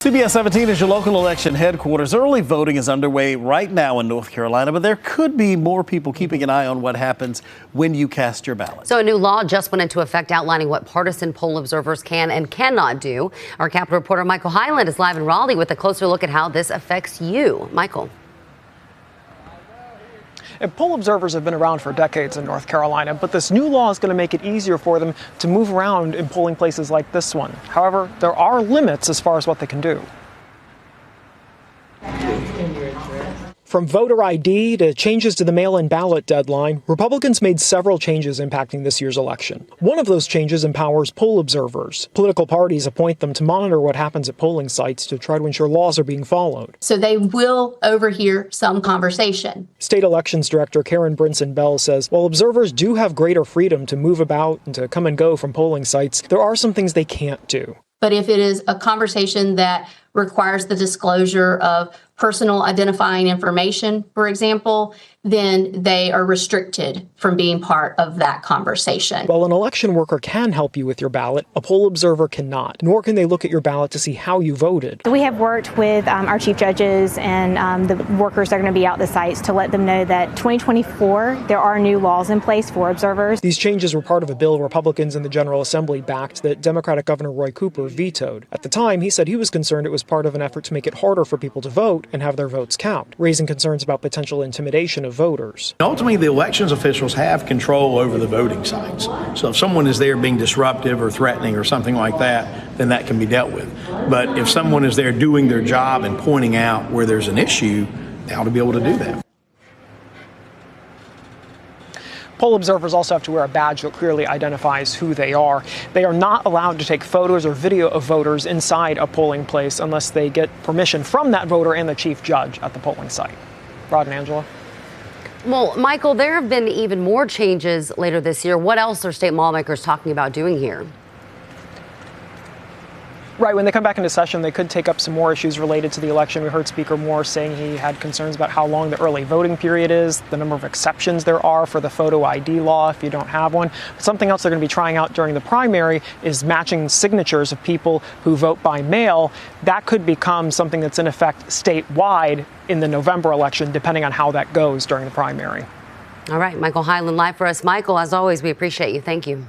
CBS 17 is your local election headquarters. Early voting is underway right now in North Carolina, but there could be more people keeping an eye on what happens when you cast your ballot. So a new law just went into effect outlining what partisan poll observers can and cannot do. Our Capitol reporter Michael Hyland is live in Raleigh with a closer look at how this affects you. Michael. And poll observers have been around for decades in North Carolina, but this new law is going to make it easier for them to move around in polling places like this one. However, there are limits as far as what they can do. From voter ID to changes to the mail-in ballot deadline, Republicans made several changes impacting this year's election. One of those changes empowers poll observers. Political parties appoint them to monitor what happens at polling sites to try to ensure laws are being followed. So they will overhear some conversation. State Elections Director Karen Brinson Bell says while observers do have greater freedom to move about and to come and go from polling sites, there are some things they can't do. But if it is a conversation that requires the disclosure of personal identifying information, for example, then they are restricted from being part of that conversation. While an election worker can help you with your ballot, a poll observer cannot, nor can they look at your ballot to see how you voted. We have worked with our chief judges and the workers that are going to be out the sites to let them know that 2024, there are new laws in place for observers. These changes were part of a bill Republicans in the General Assembly backed that Democratic Governor Roy Cooper vetoed. At the time, he said he was concerned it was part of an effort to make it harder for people to vote and have their votes count, raising concerns about potential intimidation of voters. Ultimately, the elections officials have control over the voting sites. So if someone is there being disruptive or threatening or something like that, then that can be dealt with. But if someone is there doing their job and pointing out where there's an issue, they ought to be able to do that. Poll observers also have to wear a badge that clearly identifies who they are. They are not allowed to take photos or video of voters inside a polling place unless they get permission from that voter and the chief judge at the polling site. Rod and Angela. Well, Michael, there have been even more changes later this year. What else are state lawmakers talking about doing here? Right, when they come back into session, they could take up some more issues related to the election. We heard Speaker Moore saying he had concerns about how long the early voting period is, the number of exceptions there are for the photo ID law if you don't have one. But something else they're going to be trying out during the primary is matching signatures of people who vote by mail. That could become something that's in effect statewide in the November election, depending on how that goes during the primary. All right, Michael Hyland live for us. Michael, as always, we appreciate you. Thank you.